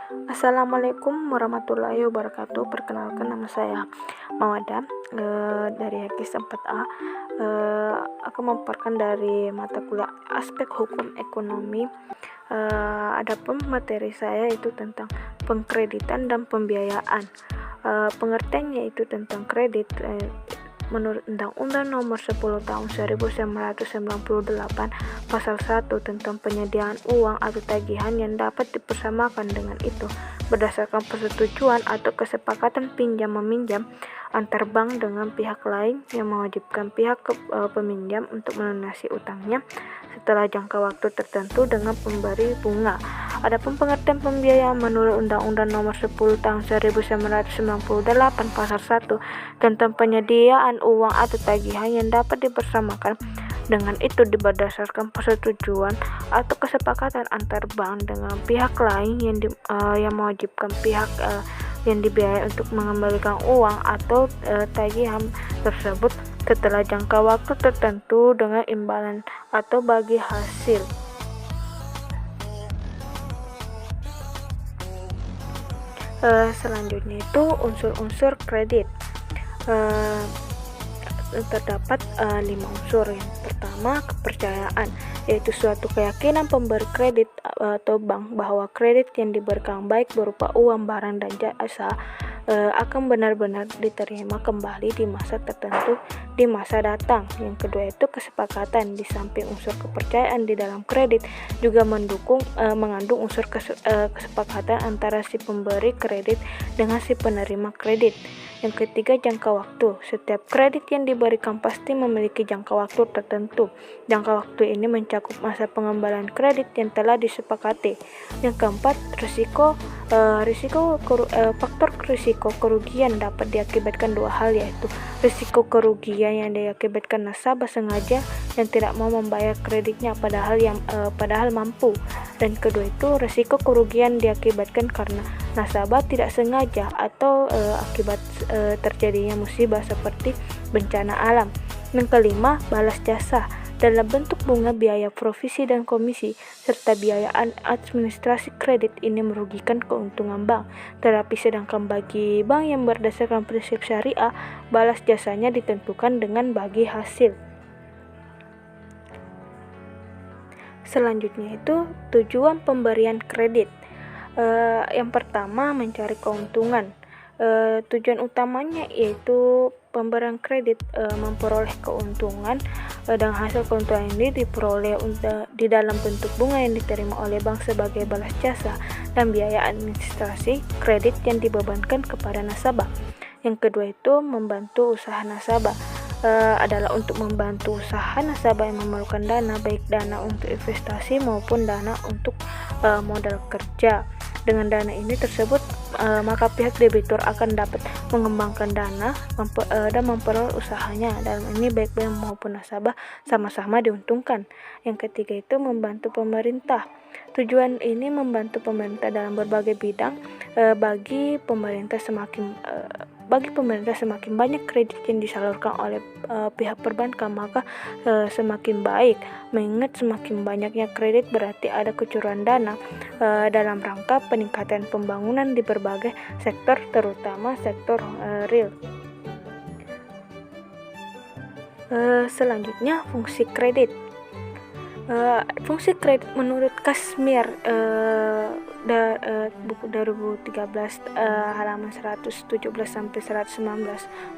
Assalamualaikum warahmatullahi wabarakatuh. Perkenalkan, nama saya Mawada dari HKS 4A. Aku memaparkan dari mata kuliah aspek hukum ekonomi. Adapun materi saya itu tentang pengkreditan dan pembiayaan. Pengertiannya itu tentang kredit. Menurut Undang-Undang Nomor 10 Tahun 1998 Pasal 1 tentang penyediaan uang atau tagihan yang dapat dipersamakan dengan itu berdasarkan persetujuan atau kesepakatan pinjam-meminjam antar bank dengan pihak lain yang mewajibkan pihak peminjam untuk melunasi utangnya setelah jangka waktu tertentu dengan pemberi bunga. Adapun pengertian pembiayaan menurut Undang-Undang Nomor 10 Tahun 1998 Pasal 1 tentang penyediaan uang atau tagihan yang dapat dipersamakan dengan itu berdasarkan persetujuan atau kesepakatan antar bank dengan pihak lain yang mewajibkan pihak yang dibiayai untuk mengembalikan uang atau tagihan tersebut setelah jangka waktu tertentu dengan imbalan atau bagi hasil. Selanjutnya itu unsur-unsur kredit. Terdapat 5 unsur. Yang pertama, kepercayaan, yaitu suatu keyakinan pemberi kredit atau bank bahwa kredit yang diberikan baik berupa uang, barang, dan jasa akan benar-benar diterima kembali di masa tertentu di masa datang. Yang kedua itu kesepakatan. Di samping unsur kepercayaan di dalam kredit juga mengandung unsur kesepakatan antara si pemberi kredit dengan si penerima kredit. Yang ketiga, jangka waktu. Setiap kredit yang diberikan pasti memiliki jangka waktu tertentu. Jangka waktu ini mencakup masa pengembalian kredit yang telah disepakati. Yang keempat, faktor risiko kerugian dapat diakibatkan dua hal, yaitu risiko kerugian yang diakibatkan nasabah sengaja yang tidak mau membayar kreditnya padahal mampu, dan kedua itu risiko kerugian diakibatkan karena nasabah tidak sengaja atau akibat terjadinya musibah seperti bencana alam. Yang kelima, balas jasa dalam bentuk bunga, biaya provisi dan komisi, serta biaya administrasi kredit. Ini merugikan keuntungan bank. Tetapi sedangkan bagi bank yang berdasarkan prinsip syariah, balas jasanya ditentukan dengan bagi hasil. Selanjutnya itu tujuan pemberian kredit. Yang pertama, mencari keuntungan. Tujuan utamanya yaitu pemberian kredit memperoleh keuntungan, dan hasil keuntungan ini diperoleh di dalam bentuk bunga yang diterima oleh bank sebagai balas jasa dan biaya administrasi kredit yang dibebankan kepada nasabah. Yang kedua itu membantu usaha nasabah. Adalah untuk membantu usaha nasabah yang memerlukan dana, baik dana untuk investasi maupun dana untuk modal kerja. Dengan dana ini tersebut, maka pihak debitur akan dapat mengembangkan dana dan memperoleh usahanya. Dalam ini baik bank maupun nasabah sama-sama diuntungkan. Yang ketiga itu membantu pemerintah. Tujuan ini membantu pemerintah dalam berbagai bidang. Bagi pemerintah semakin banyak kredit yang disalurkan oleh pihak perbankan, maka semakin baik. Mengingat semakin banyaknya kredit berarti ada kecurangan dana dalam rangka peningkatan pembangunan di berbagai sektor, terutama sektor real. Selanjutnya, fungsi kredit. Fungsi kredit menurut Kashmir buku 2013 halaman 117 sampai 119.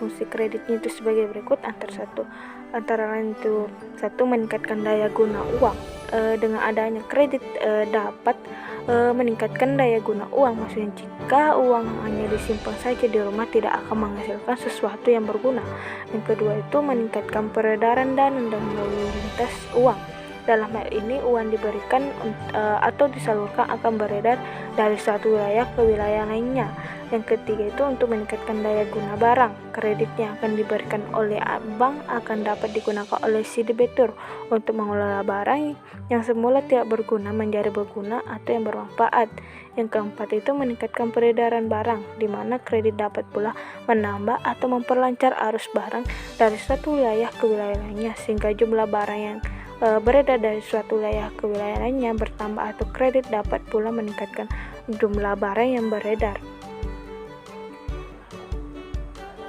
Fungsi kreditnya itu sebagai berikut, antara lain itu: satu, meningkatkan daya guna uang. Dengan adanya kredit dapat meningkatkan daya guna uang. Maksudnya jika uang hanya disimpan saja di rumah tidak akan menghasilkan sesuatu yang berguna. Yang kedua itu meningkatkan peredaran dana dan lalu lintas uang. Dalam hal ini uang diberikan atau disalurkan akan beredar dari satu wilayah ke wilayah lainnya. Yang ketiga itu untuk meningkatkan daya guna barang. Kredit yang akan diberikan oleh bank akan dapat digunakan oleh si debitur untuk mengelola barang yang semula tidak berguna menjadi berguna atau yang bermanfaat. Yang keempat itu meningkatkan peredaran barang, di mana kredit dapat pula menambah atau memperlancar arus barang dari satu wilayah ke wilayah lainnya, sehingga jumlah barang yang beredar dari suatu wilayah ke wilayah lainnya bertambah, atau kredit dapat pula meningkatkan jumlah barang yang beredar.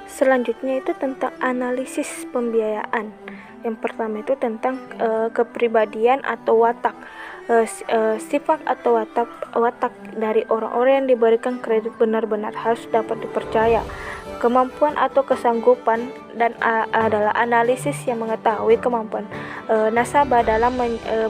Selanjutnya itu tentang analisis pembiayaan. Yang pertama itu tentang kepribadian atau watak. Sifat atau watak dari orang-orang yang diberikan kredit benar-benar harus dapat dipercaya. Kemampuan atau kesanggupan dan adalah analisis yang mengetahui kemampuan nasabah dalam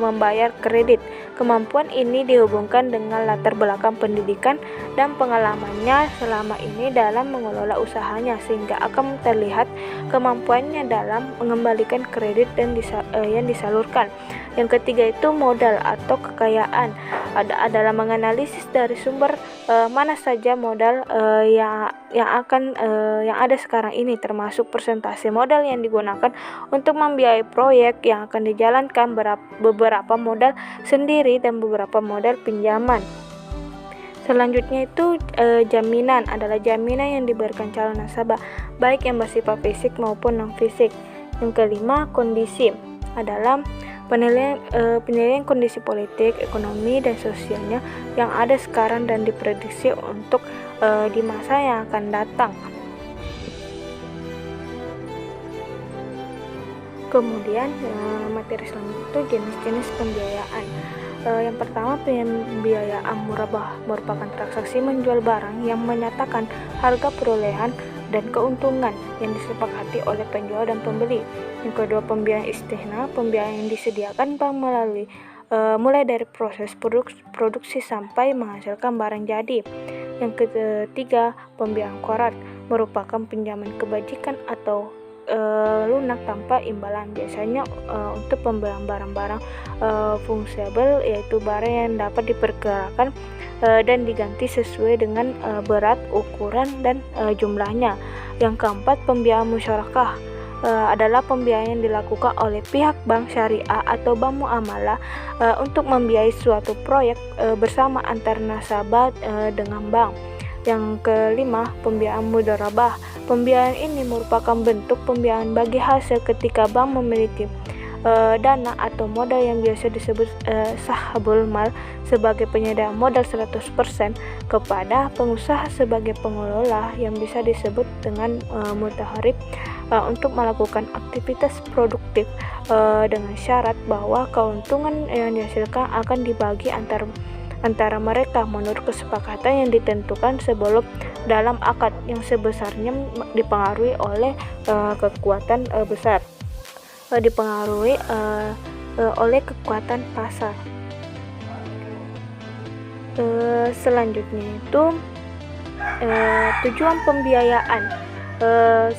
membayar kredit. Kemampuan ini dihubungkan dengan latar belakang pendidikan dan pengalamannya selama ini dalam mengelola usahanya, sehingga akan terlihat kemampuannya dalam mengembalikan kredit yang disalurkan. Yang ketiga itu modal atau kekayaan. Adalah menganalisis dari sumber mana saja modal yang ada sekarang ini, termasuk persentase modal yang digunakan untuk membiayai proyek yang akan dijalankan, beberapa modal sendiri dan beberapa modal pinjaman. Selanjutnya itu jaminan adalah jaminan yang diberikan calon nasabah, baik yang bersifat fisik maupun non fisik. Yang kelima, kondisi adalah penilaian kondisi politik, ekonomi, dan sosialnya yang ada sekarang dan diprediksi untuk di masa yang akan datang. Kemudian materi selanjutnya itu jenis-jenis pembiayaan. Yang pertama, pembiayaan murabah merupakan transaksi menjual barang yang menyatakan harga perolehan dan keuntungan yang disepakati oleh penjual dan pembeli. Yang kedua, pembiayaan istihna, pembiayaan yang disediakan bank mulai dari proses produksi sampai menghasilkan barang jadi. Yang ketiga, pembiayaan korat merupakan pinjaman kebajikan atau lunak tanpa imbalan, biasanya untuk pembelian barang-barang fungsional, yaitu barang yang dapat diperkirakan dan diganti sesuai dengan berat, ukuran, dan jumlahnya. Yang keempat, pembiayaan musyarakah adalah pembiayaan yang dilakukan oleh pihak bank syariah atau bank muamalah untuk membiayai suatu proyek bersama antar nasabah dengan bank. Yang kelima, pembiayaan mudharabah. Pembiayaan ini merupakan bentuk pembiayaan bagi hasil ketika bank memiliki dana atau modal yang biasa disebut sahabul mal sebagai penyedia modal 100% kepada pengusaha sebagai pengelola yang bisa disebut dengan mutaharib untuk melakukan aktivitas produktif dengan syarat bahwa keuntungan yang dihasilkan akan dibagi antara mereka menurut kesepakatan yang ditentukan sebelum dalam akad yang sebesarnya dipengaruhi oleh kekuatan besar, dipengaruhi oleh kekuatan pasar. Selanjutnya itu tujuan pembiayaan.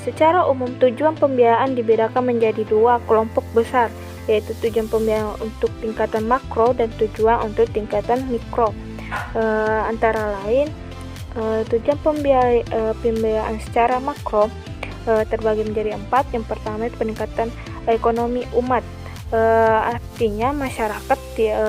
Secara umum tujuan pembiayaan dibedakan menjadi dua kelompok besar, yaitu tujuan pembiayaan untuk tingkatan makro dan tujuan untuk tingkatan mikro. Antara lain, tujuan pembiayaan secara makro terbagi menjadi 4. Yang pertama itu peningkatan ekonomi umat, artinya masyarakat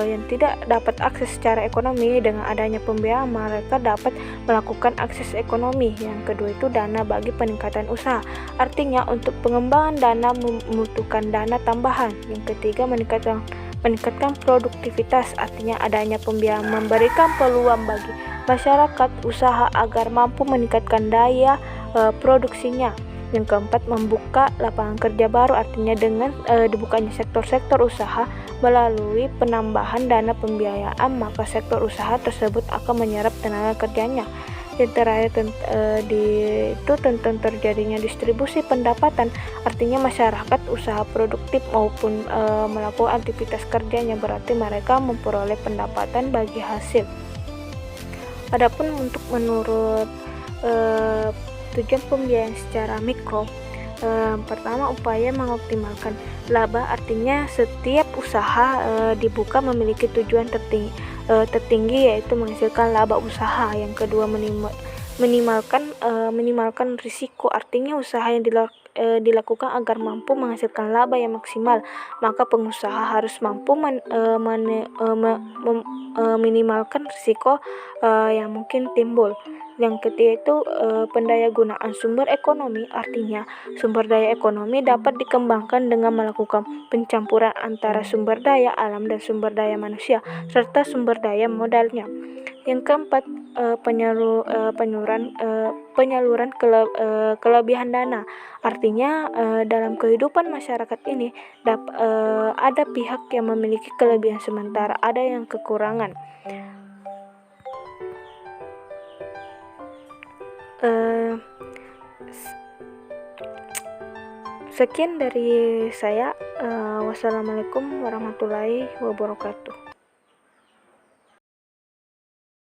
yang tidak dapat akses secara ekonomi, dengan adanya pembiayaan mereka dapat melakukan akses ekonomi. Yang kedua itu dana bagi peningkatan usaha, artinya untuk pengembangan dana membutuhkan dana tambahan. Yang ketiga, meningkatkan produktivitas, artinya adanya pembiayaan memberikan peluang bagi masyarakat usaha agar mampu meningkatkan daya produksinya. Yang keempat, membuka lapangan kerja baru, artinya dengan dibukanya sektor-sektor usaha melalui penambahan dana pembiayaan, maka sektor usaha tersebut akan menyerap tenaga kerjanya. Yang terakhir itu tentang terjadinya distribusi pendapatan, artinya masyarakat usaha produktif maupun melakukan aktivitas kerjanya, berarti mereka memperoleh pendapatan bagi hasil. Adapun untuk menurut tujuan pembiayaan secara mikro, pertama, upaya mengoptimalkan laba, artinya setiap usaha dibuka memiliki tujuan tertinggi yaitu menghasilkan laba usaha. Yang kedua, minimalkan risiko, artinya usaha yang dilakukan agar mampu menghasilkan laba yang maksimal, maka pengusaha harus mampu minimalkan risiko yang mungkin timbul. Yang ketiga itu pendaya gunaan sumber ekonomi, artinya sumber daya ekonomi dapat dikembangkan dengan melakukan pencampuran antara sumber daya alam dan sumber daya manusia serta sumber daya modalnya. Yang keempat, penyaluran kelebihan dana. Artinya dalam kehidupan masyarakat ini ada pihak yang memiliki kelebihan sementara ada yang kekurangan. Sekian dari saya. Wassalamualaikum warahmatullahi wabarakatuh.